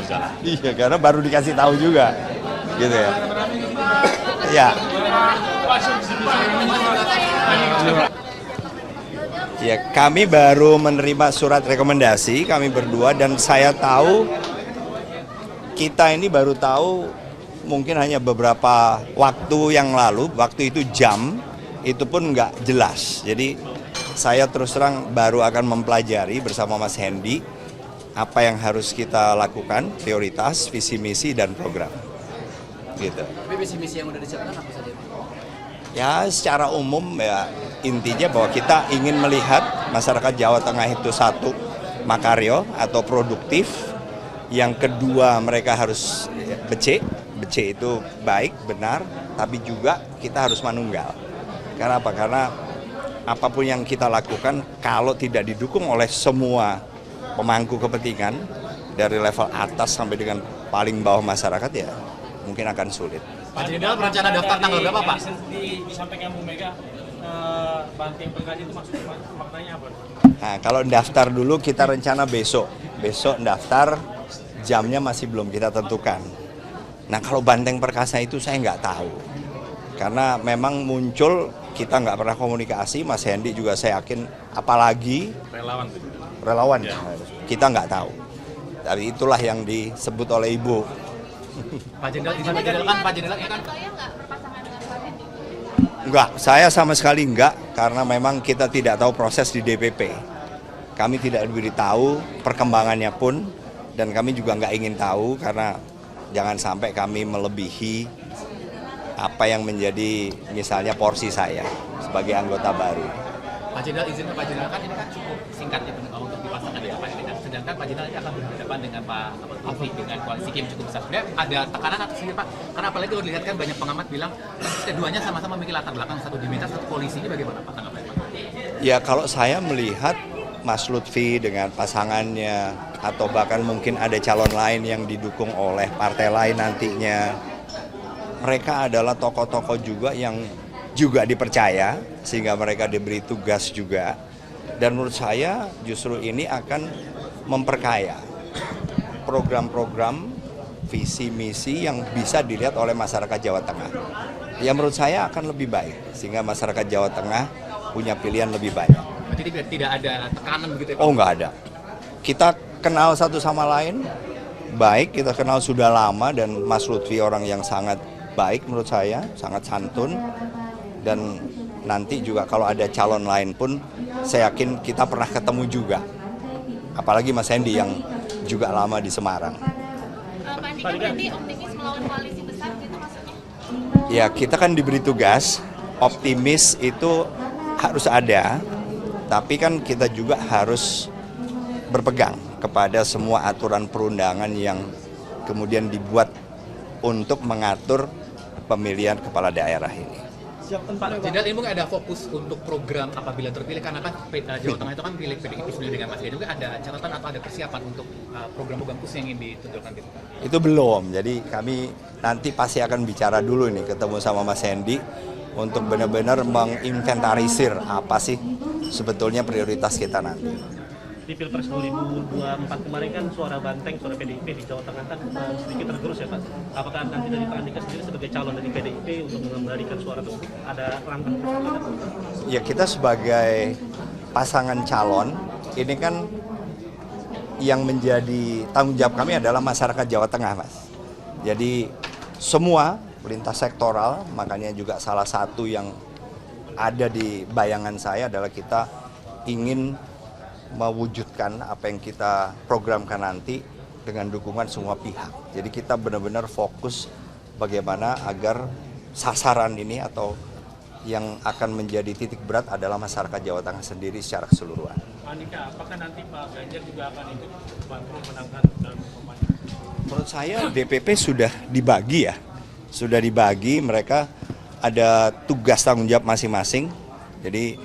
jalan. Iya, karena baru dikasih tahu juga, gitu ya. Ya. Ya, kami baru menerima surat rekomendasi, kami berdua, dan saya tahu kita ini baru tahu mungkin hanya beberapa waktu yang lalu, waktu itu jam, itu pun nggak jelas. Jadi saya terus terang baru akan mempelajari bersama Mas Hendy apa yang harus kita lakukan, prioritas, visi misi dan program. Gitu. Tapi visi misi yang udah disiapkan apa saja? Ya secara umum ya intinya bahwa kita ingin melihat masyarakat Jawa Tengah itu satu, makaryo atau produktif. Yang kedua mereka harus becek itu baik, benar, tapi juga kita harus manunggal. Karena apa? Karena apapun yang kita lakukan kalau tidak didukung oleh semua pemangku kepentingan dari level atas sampai dengan paling bawah masyarakat ya mungkin akan sulit. Pak Jenderal berencana daftar tanggal berapa Pak? Disampaikan Bu Mega, banting pengkaji itu maknanya apa? Nah kalau daftar dulu kita rencana besok daftar, jamnya masih belum kita tentukan. Nah kalau banteng perkasa itu saya nggak tahu, karena memang muncul kita nggak pernah komunikasi, Mas Hendy juga saya yakin, apalagi relawan ya. Kita nggak tahu. Tapi itulah yang disebut oleh Ibu. Pak Jenderal Pak Jenderal kan Enggak, saya sama sekali enggak, karena memang kita tidak tahu proses di DPP. Kami tidak diberitahu perkembangannya pun, dan kami juga enggak ingin tahu, karena jangan sampai kami melebihi apa yang menjadi misalnya porsi saya sebagai anggota baru. Pak Jenderal izin Pak Jenderal kan ini kan cukup singkat ya untuk dipasangkan dengan Pak Jenderal. Sedangkan Pak Jenderal ini akan berhadapan dengan Pak Taufik dengan koalisi Kim cukup besar. Sebenarnya ada tekanan atau sendiri Pak? Karena apalagi kalau dilihat kan banyak pengamat bilang keduanya sama-sama memiliki latar belakang satu diminta satu koalisi, ini bagaimana Pak tanggapannya Pak? Ya kalau saya melihat Mas Lutfi dengan pasangannya atau bahkan mungkin ada calon lain yang didukung oleh partai lain nantinya, mereka adalah tokoh-tokoh juga yang juga dipercaya sehingga mereka diberi tugas juga, dan menurut saya justru ini akan memperkaya program-program visi misi yang bisa dilihat oleh masyarakat Jawa Tengah. Ya menurut saya akan lebih baik sehingga masyarakat Jawa Tengah punya pilihan lebih banyak. Jadi tidak ada tekanan begitu ya Pak? Oh nggak ada. Kita kenal satu sama lain baik, kita kenal sudah lama, dan Mas Lutfi orang yang sangat baik menurut saya, sangat santun. Dan nanti juga kalau ada calon lain pun saya yakin kita pernah ketemu juga. Apalagi Mas Hendy yang juga lama di Semarang. Pak Andi kan berarti optimis melawan koalisi besar gitu maksudnya? Ya kita kan diberi tugas, optimis itu harus ada, tapi kan kita juga harus berpegang kepada semua aturan perundangan yang kemudian dibuat untuk mengatur pemilihan kepala daerah ini. Pak Jenderal, ini mungkin ada fokus untuk program apabila terpilih, karena kan Jawa Tengah itu kan pilih PDIP sendiri dengan Mas Dia juga ada catatan atau ada persiapan untuk program-program khusus yang ingin ditunjukkan gitu? Itu belum, jadi kami nanti pasti akan bicara dulu nih, ketemu sama Mas Hendy untuk benar-benar menginventarisir apa sih sebetulnya prioritas kita nanti. Di Pilpres 2024 kemarin kan suara banteng, suara PDIP di Jawa Tengah kan sedikit tergerus ya Pak. Apakah nanti dari Pak Andika sendiri sebagai calon dari PDIP untuk mengembalikan suara tersebut ada langkah? Ya kita sebagai pasangan calon, ini kan yang menjadi tanggung jawab kami adalah masyarakat Jawa Tengah Mas. Jadi semua lintas sektoral, makanya juga salah satu yang ada di bayangan saya adalah kita ingin mewujudkan apa yang kita programkan nanti dengan dukungan semua pihak. Jadi kita benar-benar fokus bagaimana agar sasaran ini atau yang akan menjadi titik berat adalah masyarakat Jawa Tengah sendiri secara keseluruhan. Pak Andika, apakah nanti Pak Ganjar juga akan ikut bantu menangkan dalam kampanye? Menurut saya DPP sudah dibagi ya, sudah dibagi, mereka ada tugas tanggung jawab masing-masing. Jadi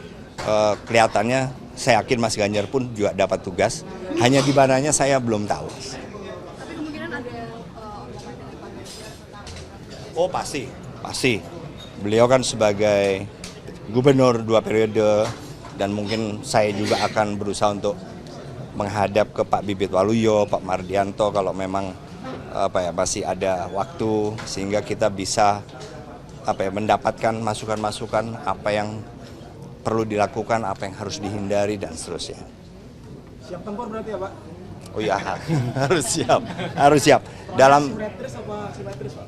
kelihatannya saya yakin Mas Ganjar pun juga dapat tugas, hanya di mananya saya belum tahu. Tapi kemungkinan ada omongan dari Pak Ganjar. Oh pasti. Beliau kan sebagai gubernur 2 periode, dan mungkin saya juga akan berusaha untuk menghadap ke Pak Bibit Waluyo, Pak Mardianto kalau memang masih ada waktu sehingga kita bisa mendapatkan masukan-masukan apa yang perlu dilakukan, apa yang harus dihindari dan seterusnya. Siap tempur berarti ya Pak? Oh iya, harus siap. Dalam Asimetris apa simetris Pak?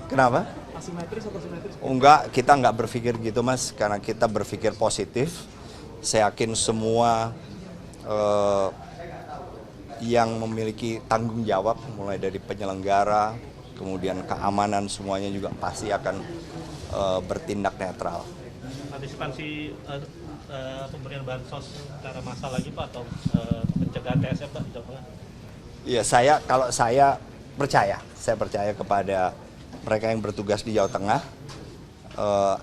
kenapa? Asimetris atau simetris? Enggak, kita enggak berpikir gitu Mas, karena kita berpikir positif. Saya yakin semua yang memiliki tanggung jawab, mulai dari penyelenggara, kemudian keamanan, semuanya juga pasti akan bertindak netral. Antisipasi pemberian bansos secara massal lagi Pak, atau pencegahan TSF Pak di Jawa Tengah? Iya, kalau saya percaya kepada mereka yang bertugas di Jawa Tengah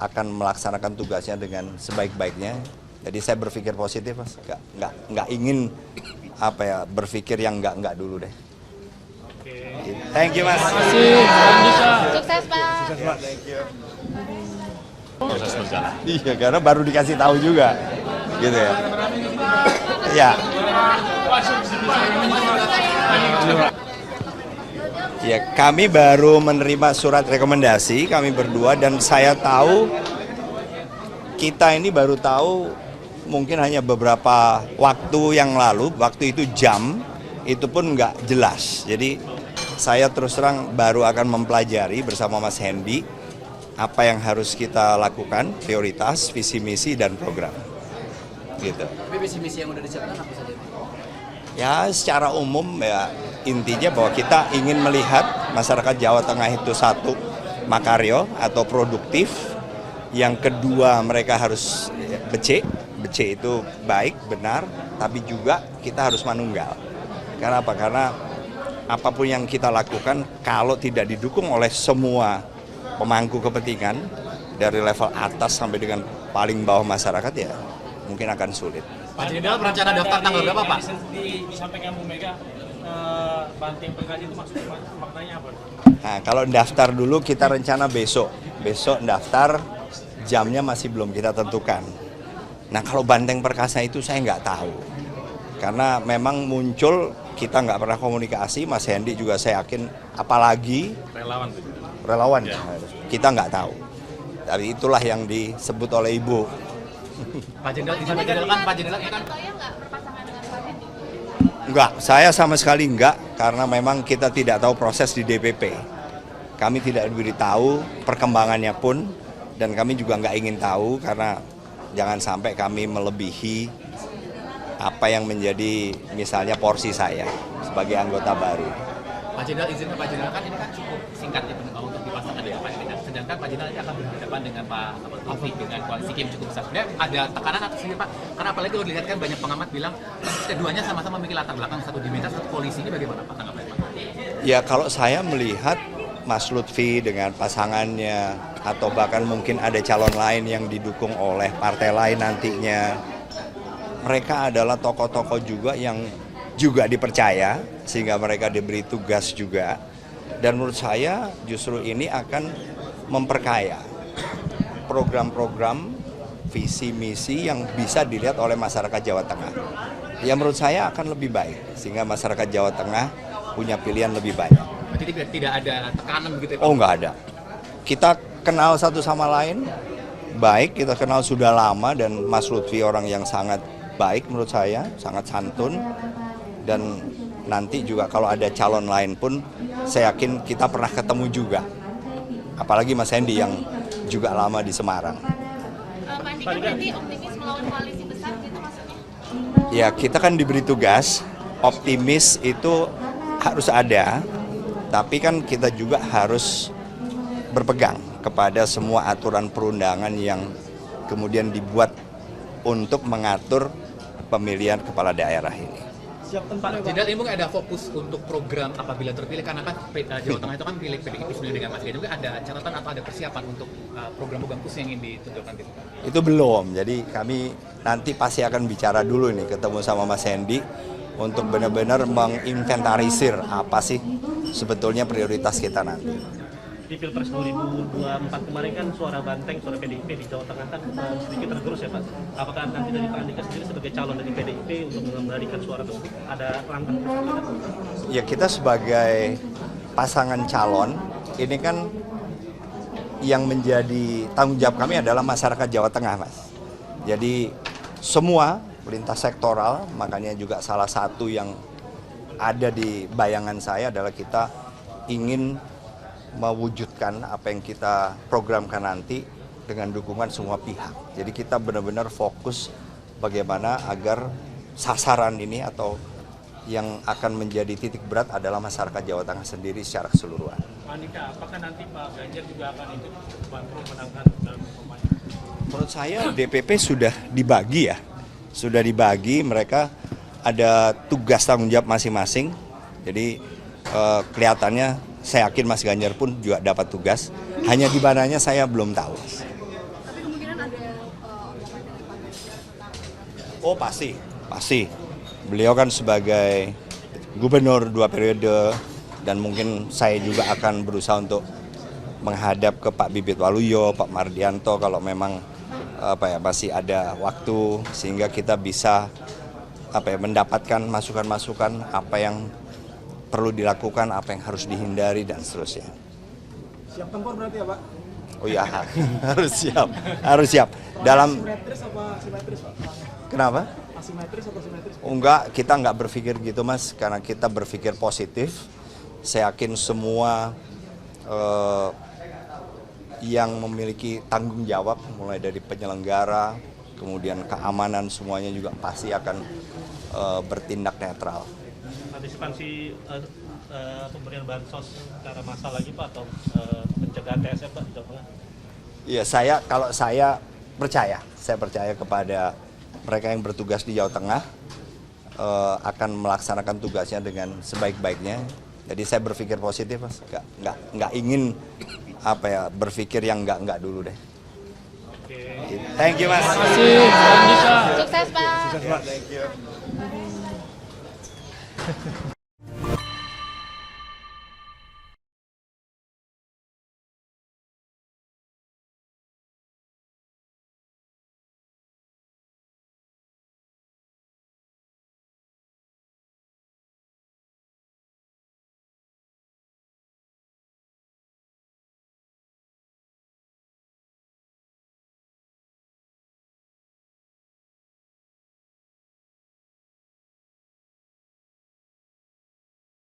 akan melaksanakan tugasnya dengan sebaik-baiknya. Jadi saya berpikir positif Mas, nggak ingin berpikir yang nggak dulu deh. Thank you Mas. Sukses Pak. Proses berjalan. Iya, karena baru dikasih tahu juga, gitu ya. Ya. Ya, kami baru menerima surat rekomendasi, kami berdua, dan saya tahu kita ini baru tahu mungkin hanya beberapa waktu yang lalu, waktu itu jam, itu pun nggak jelas. Jadi saya terus terang baru akan mempelajari bersama Mas Hendy apa yang harus kita lakukan, prioritas, visi misi dan program. Gitu. Tapi visi misi yang udah disiapkan apa saja? Ya secara umum ya intinya bahwa kita ingin melihat masyarakat Jawa Tengah itu satu, makaryo atau produktif. Yang kedua mereka harus becek itu baik, benar, tapi juga kita harus manunggal. Karena apa? Karena apapun yang kita lakukan kalau tidak didukung oleh semua pemangku kepentingan dari level atas sampai dengan paling bawah masyarakat ya mungkin akan sulit. Pak Jenderal berencana daftar tanggal berapa Pak? Disampaikan Bu Mega, banting PKJ itu maksudnya maknanya apa? Nah kalau daftar dulu kita rencana besok daftar, jamnya masih belum kita tentukan. Nah kalau Banteng Perkasa itu saya nggak tahu, karena memang muncul kita nggak pernah komunikasi, Mas Hendy juga saya yakin, apalagi relawan ya. Kita nggak tahu. Tapi itulah yang disebut oleh Ibu. Pak Jenderal kan Pak Jenderal ini kan Saya nggak berpasangan dengan Pak Hendy. Enggak, saya sama sekali enggak, karena memang kita tidak tahu proses di DPP. Kami tidak diberitahu perkembangannya pun, dan kami juga nggak ingin tahu karena jangan sampai kami melebihi apa yang menjadi misalnya porsi saya sebagai anggota baru. Pak Jenderal izin Pak Jenderal kan ini kan cukup singkat ya untuk dipasangkan dengan Pak Hendy. Sedangkan Pak Jenderal ini akan berhadapan dengan Pak Taufik dengan koalisi yang cukup besar. Sebenarnya ada tekanan atau sini Pak? Karena apalagi kalau dilihat kan banyak pengamat bilang keduanya sama-sama memiliki latar belakang, satu di militer, satu polisi. Ini bagaimana Pak tanggapannya Pak? Ya kalau saya melihat Mas Lutfi dengan pasangannya atau bahkan mungkin ada calon lain yang didukung oleh partai lain nantinya, mereka adalah tokoh-tokoh juga yang juga dipercaya sehingga mereka diberi tugas juga, dan menurut saya justru ini akan memperkaya program-program visi misi yang bisa dilihat oleh masyarakat Jawa Tengah. Ya menurut saya akan lebih baik sehingga masyarakat Jawa Tengah punya pilihan lebih banyak. Jadi tidak ada tekanan begitu ya Pak? Oh nggak ada. Kita kenal satu sama lain, baik, kita kenal sudah lama, dan Mas Lutfi orang yang sangat baik menurut saya, sangat santun, dan nanti juga kalau ada calon lain pun saya yakin kita pernah ketemu juga. Apalagi Mas Hendy yang juga lama di Semarang. Pak Andika berarti optimis melawan koalisi besar gitu maksudnya? Ya kita kan diberi tugas, optimis itu harus ada, tapi kan kita juga harus berpegang kepada semua aturan perundangan yang kemudian dibuat untuk mengatur pemilihan kepala daerah ini. Siap tempur Pak Jenderal, ini mungkin ada fokus untuk program apabila terpilih, karena kan Jawa Tengah itu kan pilih PDIP sendiri dengan Mas Ganjar, ada catatan atau ada persiapan untuk program-program khusus yang ingin ditunjukkan gitu? Itu belum, jadi kami nanti pasti akan bicara dulu nih, ketemu sama Mas Hendy untuk benar-benar menginventarisir apa sih sebetulnya prioritas kita nanti. di Pilpres 2024 kemarin kan suara banteng, suara PDIP di Jawa Tengah kan sedikit tergerus ya Pak. Apakah nanti dari Pak Andika sendiri sebagai calon dari PDIP untuk mengembalikan suara tersebut ada langkah tersebut? Ya kita sebagai pasangan calon ini kan yang menjadi tanggung jawab kami adalah masyarakat Jawa Tengah, Mas. Jadi semua lintas sektoral, makanya juga salah satu yang ada di bayangan saya adalah kita ingin mewujudkan apa yang kita programkan nanti dengan dukungan semua pihak. Jadi kita benar-benar fokus bagaimana agar sasaran ini atau yang akan menjadi titik berat adalah masyarakat Jawa Tengah sendiri secara keseluruhan. Pak Andika, apakah nanti Pak Ganjar juga akan ikut bantu memenangkan dalam kampanye? Menurut saya DPP sudah dibagi ya, sudah dibagi, mereka ada tugas tanggung jawab masing-masing. Jadi kelihatannya saya yakin Mas Ganjar pun juga dapat tugas, hanya di mananya saya belum tahu. Tapi kemungkinan ada omongan dari Pak Ganjar tentang Oh pasti. Beliau kan sebagai gubernur 2 periode dan mungkin saya juga akan berusaha untuk menghadap ke Pak Bibit Waluyo, Pak Mardianto kalau memang masih ada waktu sehingga kita bisa mendapatkan masukan-masukan apa yang perlu dilakukan, apa yang harus dihindari dan seterusnya. Siap tempur berarti ya Pak? Oh iya, harus siap. Dalam Asimetris apa simetris Pak? kenapa? Asimetris atau simetris? Oh, enggak, kita enggak berpikir gitu Mas, karena kita berpikir positif. Saya yakin semua yang memiliki tanggung jawab, mulai dari penyelenggara, kemudian keamanan, semuanya juga pasti akan bertindak netral. Antisipasi pemberian bansos secara massal lagi Pak atau pencegahan TSF Pak di Jawa Tengah? Iya, kalau saya percaya kepada mereka yang bertugas di Jawa Tengah akan melaksanakan tugasnya dengan sebaik-baiknya. Jadi saya berpikir positif, Mas. Nggak ingin berpikir yang nggak dulu deh. Thank you, Mas. Sukses Pak. Thank you.